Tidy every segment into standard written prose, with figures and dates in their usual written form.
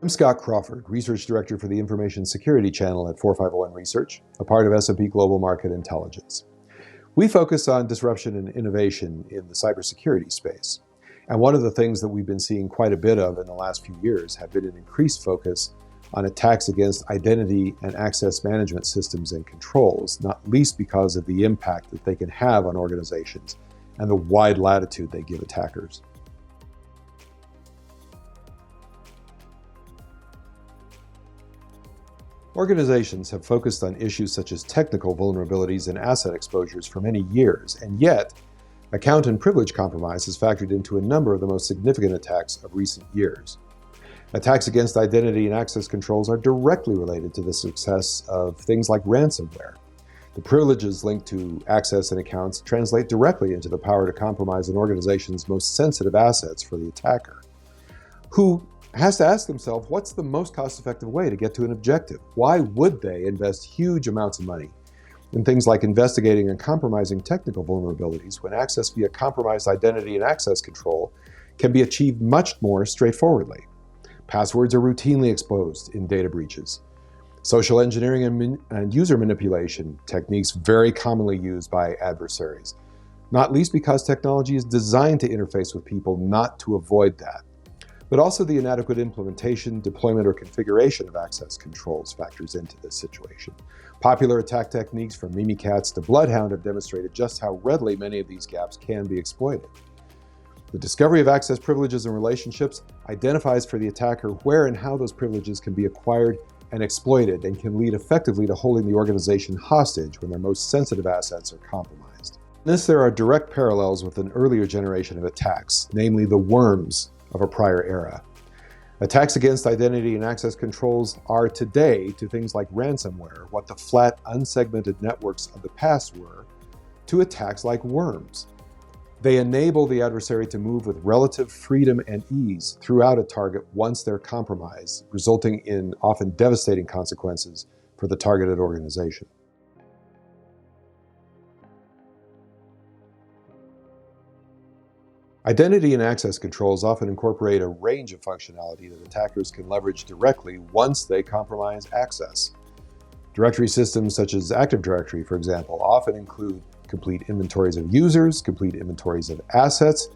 I'm Scott Crawford, Research Director for the Information Security Channel at 4501 Research, a part of S&P Global Market Intelligence. We focus on disruption and innovation in the cybersecurity space. And one of the things that we've been seeing quite a bit of in the last few years have been an increased focus on attacks against identity and access management systems and controls, not least because of the impact that they can have on organizations and the wide latitude they give attackers. Organizations have focused on issues such as technical vulnerabilities and asset exposures for many years, and yet, account and privilege compromise has factored into a number of the most significant attacks of recent years. Attacks against identity and access controls are directly related to the success of things like ransomware. The privileges linked to access and accounts translate directly into the power to compromise an organization's most sensitive assets for the attacker, who has to ask themselves, what's the most cost-effective way to get to an objective? Why would they invest huge amounts of money in things like investigating and compromising technical vulnerabilities when access via compromised identity and access control can be achieved much more straightforwardly? Passwords are routinely exposed in data breaches. Social engineering and user manipulation techniques very commonly used by adversaries, not least because technology is designed to interface with people, not to avoid that. But also the inadequate implementation, deployment, or configuration of access controls factors into this situation. Popular attack techniques from Mimikatz to Bloodhound have demonstrated just how readily many of these gaps can be exploited. The discovery of access privileges and relationships identifies for the attacker where and how those privileges can be acquired and exploited, and can lead effectively to holding the organization hostage when their most sensitive assets are compromised. In this, there are direct parallels with an earlier generation of attacks, namely the worms of a prior era. Attacks against identity and access controls are today to things like ransomware what the flat, unsegmented networks of the past were to attacks like worms. They enable the adversary to move with relative freedom and ease throughout a target once they're compromised, resulting in often devastating consequences for the targeted organization. Identity and access controls often incorporate a range of functionality that attackers can leverage directly once they compromise access. Directory systems such as Active Directory, for example, often include complete inventories of users, complete inventories of assets,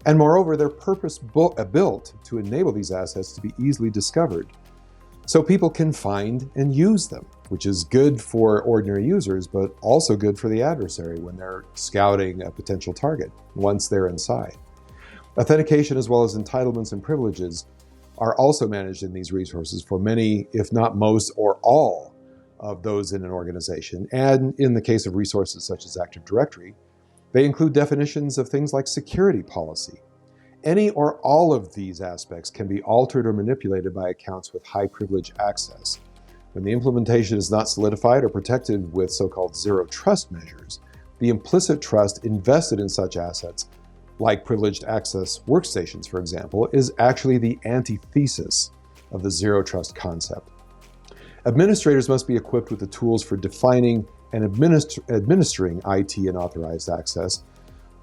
and moreover, they're purpose-built to enable these assets to be easily discovered, so people can find and use them, which is good for ordinary users, but also good for the adversary when they're scouting a potential target once they're inside. Authentication as well as entitlements and privileges are also managed in these resources for many, if not most or all, of those in an organization. And in the case of resources such as Active Directory, they include definitions of things like security policy. Any or all of these aspects can be altered or manipulated by accounts with high privilege access. When the implementation is not solidified or protected with so-called zero trust measures, the implicit trust invested in such assets, like privileged access workstations, for example, is actually the antithesis of the zero trust concept. Administrators must be equipped with the tools for defining and administering IT and authorized access,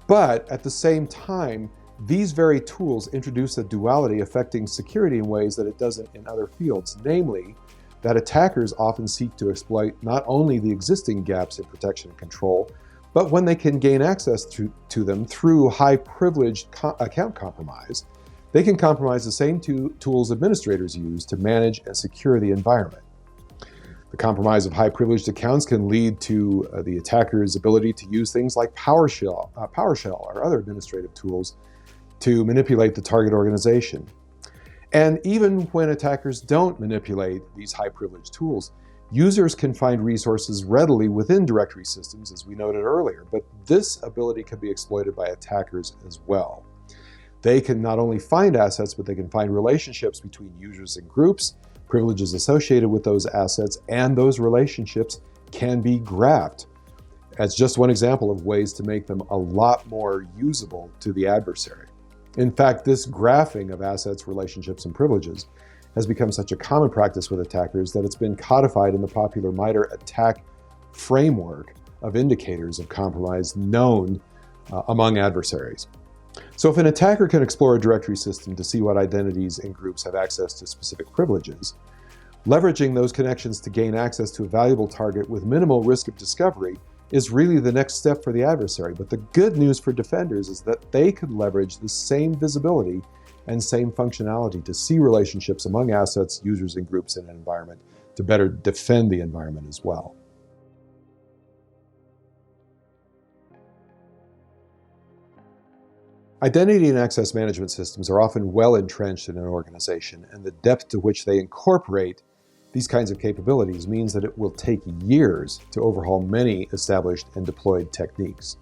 but at the same time, these very tools introduce a duality affecting security in ways that it doesn't in other fields, namely that attackers often seek to exploit not only the existing gaps in protection and control, but when they can gain access to them through high-privileged account compromise, they can compromise the same tools administrators use to manage and secure the environment. The compromise of high-privileged accounts can lead to the attacker's ability to use things like PowerShell or other administrative tools to manipulate the target organization. And even when attackers don't manipulate these high-privileged tools, users can find resources readily within directory systems, as we noted earlier, but this ability can be exploited by attackers as well. They can not only find assets, but they can find relationships between users and groups, privileges associated with those assets, and those relationships can be graphed as just one example of ways to make them a lot more usable to the adversary. In fact, this graphing of assets, relationships, and privileges has become such a common practice with attackers that it's been codified in the popular MITRE attack framework of indicators of compromise known among adversaries. So if an attacker can explore a directory system to see what identities and groups have access to specific privileges, leveraging those connections to gain access to a valuable target with minimal risk of discovery is really the next step for the adversary. But the good news for defenders is that they could leverage the same visibility and same functionality to see relationships among assets, users, and groups in an environment to better defend the environment as well. Identity and access management systems are often well entrenched in an organization, and the depth to which they incorporate these kinds of capabilities means that it will take years to overhaul many established and deployed techniques.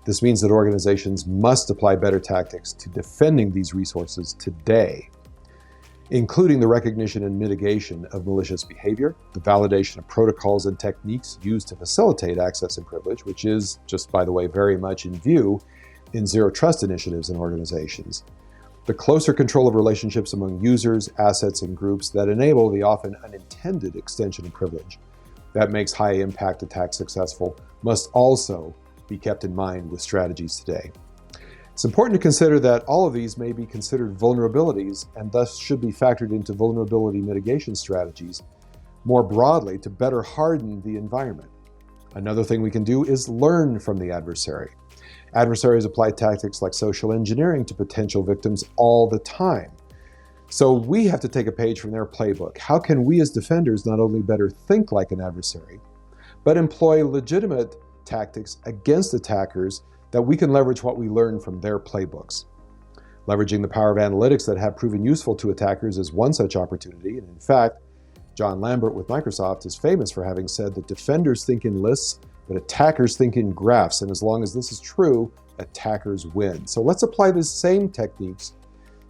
This means that organizations must apply better tactics to defending these resources today, including the recognition and mitigation of malicious behavior, the validation of protocols and techniques used to facilitate access and privilege, which is, just by the way, very much in view in zero trust initiatives in organizations, the closer control of relationships among users, assets, and groups that enable the often unintended extension of privilege that makes high-impact attacks successful must also be kept in mind with strategies today. It's important to consider that all of these may be considered vulnerabilities and thus should be factored into vulnerability mitigation strategies more broadly to better harden the environment. Another thing we can do is learn from the adversary. Adversaries apply tactics like social engineering to potential victims all the time. So we have to take a page from their playbook. How can we as defenders not only better think like an adversary, but employ legitimate tactics against attackers that we can leverage what we learn from their playbooks? Leveraging the power of analytics that have proven useful to attackers is one such opportunity. And in fact, John Lambert with Microsoft is famous for having said that defenders think in lists, but attackers think in graphs. And as long as this is true, attackers win. So let's apply these same techniques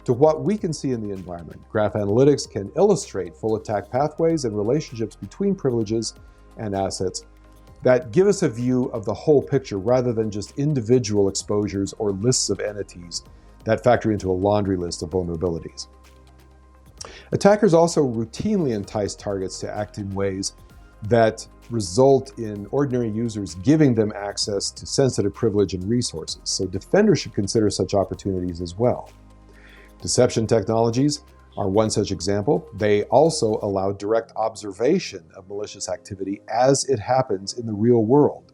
to what we can see in the environment. Graph analytics can illustrate full attack pathways and relationships between privileges and assets that give us a view of the whole picture rather than just individual exposures or lists of entities that factor into a laundry list of vulnerabilities. Attackers also routinely entice targets to act in ways that result in ordinary users giving them access to sensitive privilege and resources. So defenders should consider such opportunities as well. Deception technologies are one such example. They also allow direct observation of malicious activity as it happens in the real world,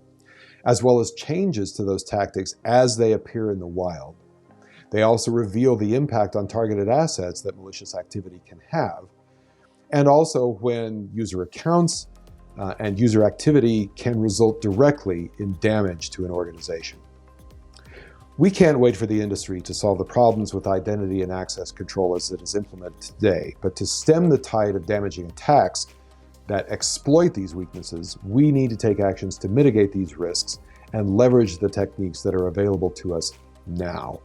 as well as changes to those tactics as they appear in the wild. They also reveal the impact on targeted assets that malicious activity can have, and also when user accounts and user activity can result directly in damage to an organization. We can't wait for the industry to solve the problems with identity and access control as it is implemented today, but to stem the tide of damaging attacks that exploit these weaknesses, we need to take actions to mitigate these risks and leverage the techniques that are available to us now.